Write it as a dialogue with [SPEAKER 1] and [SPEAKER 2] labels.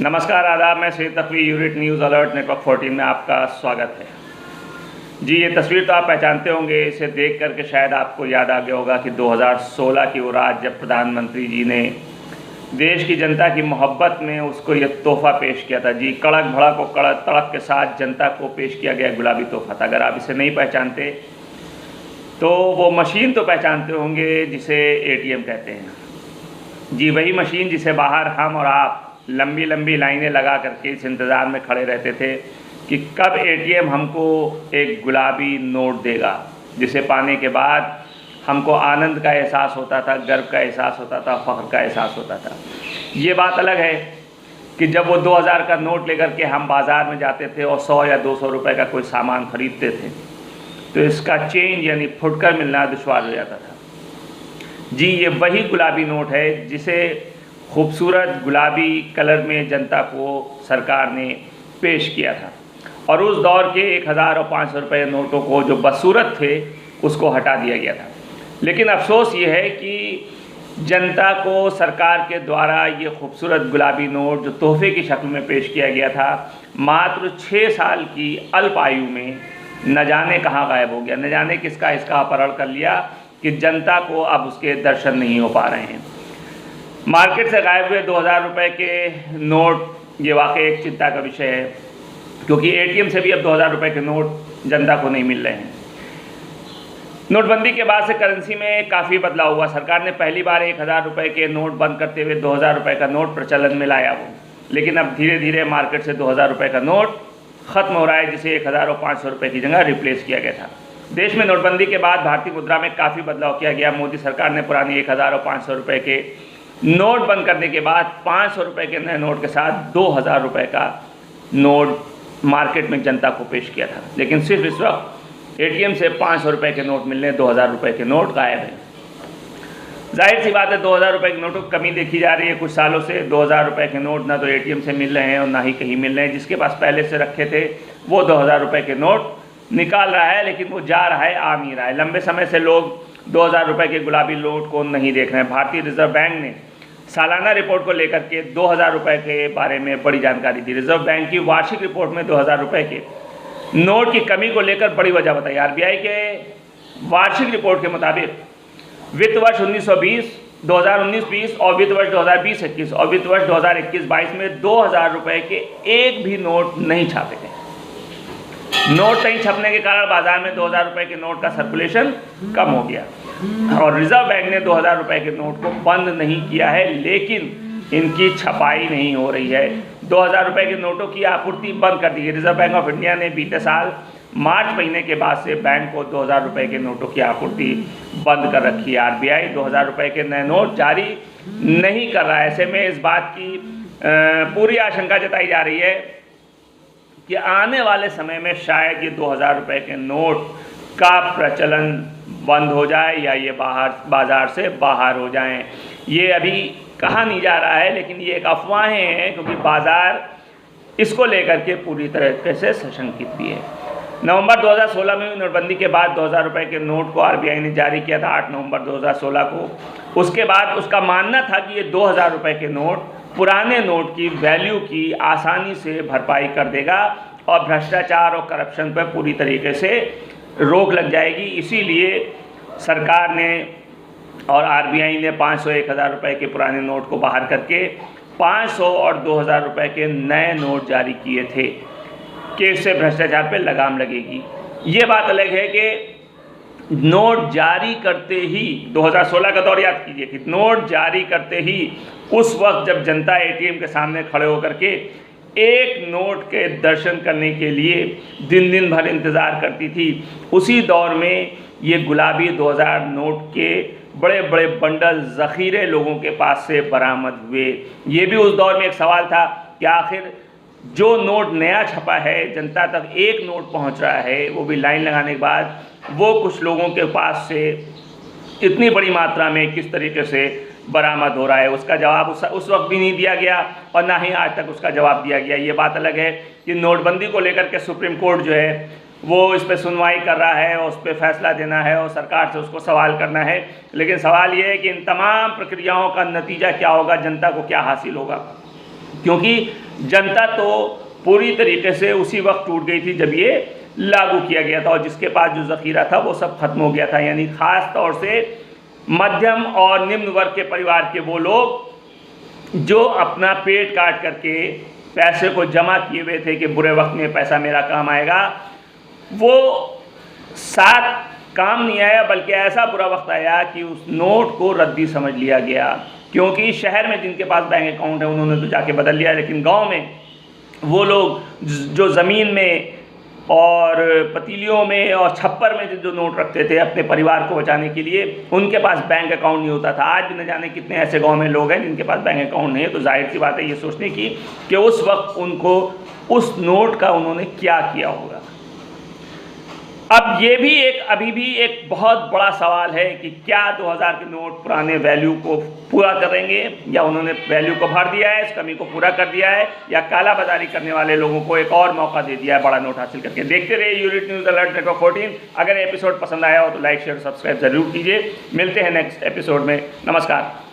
[SPEAKER 1] नमस्कार, आदाब। मैं Syed तकवी, unit news alert network 14 में आपका स्वागत है। जी, ये तस्वीर तो आप पहचानते होंगे। इसे देख करके शायद आपको याद आ गया होगा कि 2016 की वो रात जब प्रधानमंत्री जी ने देश की जनता की मोहब्बत में उसको ये तोहफ़ा पेश किया था। जी, कड़क भड़क और कड़क तड़क के साथ जनता को पेश किया गया गुलाबी तोहफ़ा था। अगर आप इसे नहीं पहचानते तो वो मशीन तो पहचानते होंगे जिसे ATM कहते हैं। जी, वही मशीन जिसे बाहर हम और आप लंबी लंबी लाइनें लगा करके इस इंतज़ार में खड़े रहते थे कि कब ATM हमको एक गुलाबी नोट देगा, जिसे पाने के बाद हमको आनंद का एहसास होता था, गर्व का एहसास होता था, फ़ख्र का एहसास होता था। ये बात अलग है कि जब वो 2000 का नोट लेकर के हम बाज़ार में जाते थे और 100 या 200 रुपये का कोई सामान ख़रीदते थे तो इसका चेंज यानी फुटकर मिलना दुश्वार हो जाता था। जी, ये वही गुलाबी नोट है जिसे खूबसूरत गुलाबी कलर में जनता को सरकार ने पेश किया था और उस दौर के 1000 और 500 रुपये नोटों को जो बदसूरत थे उसको हटा दिया गया था। लेकिन अफसोस ये है कि जनता को सरकार के द्वारा ये खूबसूरत गुलाबी नोट जो तोहफे की शक्ल में पेश किया गया था, मात्र 6 साल की अल्प आयु में न जाने कहाँ गायब हो गया, न जाने किसका इसका अपहरण कर लिया कि जनता को अब उसके दर्शन नहीं हो पा रहे हैं। मार्केट से गायब हुए 2000 रुपये के नोट ये वाकई एक चिंता का विषय है, क्योंकि ATM से भी अब 2000 रुपये के नोट जनता को नहीं मिल रहे हैं। नोटबंदी के बाद से करेंसी में काफ़ी बदलाव हुआ। सरकार ने पहली बार 1000 रुपये के नोट बंद करते हुए 2000 रुपये का नोट प्रचलन में लाया वो, लेकिन अब धीरे धीरे मार्केट से 2000 रुपये का नोट ख़त्म हो रहा है, जिसे 1000 और 500 रुपये की जगह रिप्लेस किया गया था। देश में नोटबंदी के बाद भारतीय मुद्रा में काफ़ी बदलाव किया गया। मोदी सरकार ने पुरानी 1000 और 500 रुपये के नोट बंद करने के बाद 500 रुपये के नए नोट के साथ 2000 रुपये का नोट मार्केट में जनता को पेश किया था। लेकिन सिर्फ इस वक्त ATM से 500 रुपये के नोट मिलने, 2000 रुपये के नोट गायब हैं। जाहिर सी बात है, 2000 रुपये के नोटों की कमी देखी जा रही है कुछ सालों से। 2000 रुपये के नोट ना तो ATM से मिल रहे हैं और ना ही कहीं मिल रहे हैं। जिसके पास पहले से रखे थे वो 2000 रुपये के नोट निकाल रहा है, लेकिन वो जा रहा है, आ नहीं रहा है। लंबे समय से लोग 2000 रुपये के गुलाबी नोट को नहीं देख रहे हैं। भारतीय रिजर्व बैंक ने सालाना रिपोर्ट को लेकर के 2000 रुपये के बारे में बड़ी जानकारी दी। रिजर्व बैंक की वार्षिक रिपोर्ट में 2000 रुपये के नोट की कमी को लेकर बड़ी वजह बताई। RBI के वार्षिक रिपोर्ट के मुताबिक वित्त वर्ष 2019-20 और वित्त वर्ष 2020-21 और वित्त वर्ष 2021-22 में 2000 रुपये के एक भी नोट नहीं छापे गए। नोट नहीं छपने के कारण बाजार में 2000 रुपये के नोट का सर्कुलेशन कम हो गया और रिजर्व बैंक ने 2000 रुपये के नोट को बंद नहीं किया है, लेकिन इनकी छपाई नहीं हो रही है। 2000 रुपये के नोटों की आपूर्ति बंद कर दी है। रिजर्व बैंक ऑफ इंडिया ने बीते साल मार्च महीने के बाद से बैंक को 2000 रुपये के नोटों की आपूर्ति बंद कर रखी है। RBI 2000 रुपये के नए नोट जारी नहीं कर रहा है। ऐसे में इस बात की पूरी आशंका जताई जा रही है कि आने वाले समय में शायद ये 2000 रुपये के नोट का प्रचलन बंद हो जाए या ये बाज़ार से बाहर हो जाएं। ये अभी कहा नहीं जा रहा है, लेकिन ये एक अफवाहें हैं, क्योंकि बाज़ार इसको लेकर के पूरी तरीके से सशंकित भी है। नवंबर 2016 में नोटबंदी के बाद 2000 रुपये के नोट को RBI ने जारी किया था 8 नवंबर 2016 को। उसके बाद उसका मानना था कि ये 2000 रुपये के नोट पुराने नोट की वैल्यू की आसानी से भरपाई कर देगा और भ्रष्टाचार और करप्शन पर पूरी तरीके से रोक लग जाएगी। इसीलिए सरकार ने और RBI ने 500-1000 रुपये के पुराने नोट को बाहर करके 500 और 2000 रुपये के नए नोट जारी किए थे कि इससे भ्रष्टाचार पे लगाम लगेगी। ये बात अलग है कि नोट जारी करते ही 2016 का दौर याद कीजिए कि नोट जारी करते ही उस वक्त जब जनता ATM के सामने खड़े होकर के एक नोट के दर्शन करने के लिए दिन दिन भर इंतज़ार करती थी, उसी दौर में ये गुलाबी 2000 नोट के बड़े बड़े बंडल ज़ख़ीरे लोगों के पास से बरामद हुए। ये भी उस दौर में एक सवाल था कि आखिर जो नोट नया छपा है जनता तक एक नोट पहुंच रहा है, वो भी लाइन लगाने के बाद, वो कुछ लोगों के पास से इतनी बड़ी मात्रा में किस तरीके से बरामद हो रहा है, उसका जवाब उस वक्त भी नहीं दिया गया और ना ही आज तक उसका जवाब दिया गया। ये बात अलग है कि नोटबंदी को लेकर के सुप्रीम कोर्ट जो है वो इस पर सुनवाई कर रहा है और उस पर फैसला देना है और सरकार से उसको सवाल करना है। लेकिन सवाल ये है कि इन तमाम प्रक्रियाओं का नतीजा क्या होगा, जनता को क्या हासिल होगा, क्योंकि जनता तो पूरी तरीके से उसी वक्त टूट गई थी जब ये लागू किया गया था, और जिसके पास जो ज़ख़ीरा था वो सब खत्म हो गया था। यानी ख़ास तौर से मध्यम और निम्न वर्ग के परिवार के वो लोग जो अपना पेट काट करके पैसे को जमा किए हुए थे कि बुरे वक्त में पैसा मेरा काम आएगा, वो साथ काम नहीं आया, बल्कि ऐसा बुरा वक्त आया कि उस नोट को रद्दी समझ लिया गया। क्योंकि शहर में जिनके पास बैंक अकाउंट है उन्होंने तो जाके बदल लिया, लेकिन गांव में वो लोग जो ज़मीन में और पतीलियों में और छप्पर में जो नोट रखते थे अपने परिवार को बचाने के लिए, उनके पास बैंक अकाउंट नहीं होता था। आज भी न जाने कितने ऐसे गांव में लोग हैं जिनके पास बैंक अकाउंट नहीं है। तो जाहिर सी बात है ये सोचने की कि उस वक्त उनको उस नोट का उन्होंने क्या किया होगा। अब ये भी अभी भी एक बहुत बड़ा सवाल है कि क्या 2000 के नोट पुराने वैल्यू को पूरा करेंगे, या उन्होंने वैल्यू को भर दिया है, इस कमी को पूरा कर दिया है, या काला बाजारी करने वाले लोगों को एक और मौका दे दिया है बड़ा नोट हासिल करके। देखते रहिए यूनिट न्यूज़ अलर्ट नेटवर्क 14। अगर एपिसोड पसंद आया हो तो लाइक शेयर सब्सक्राइब जरूर कीजिए। मिलते हैं नेक्स्ट एपिसोड में। नमस्कार।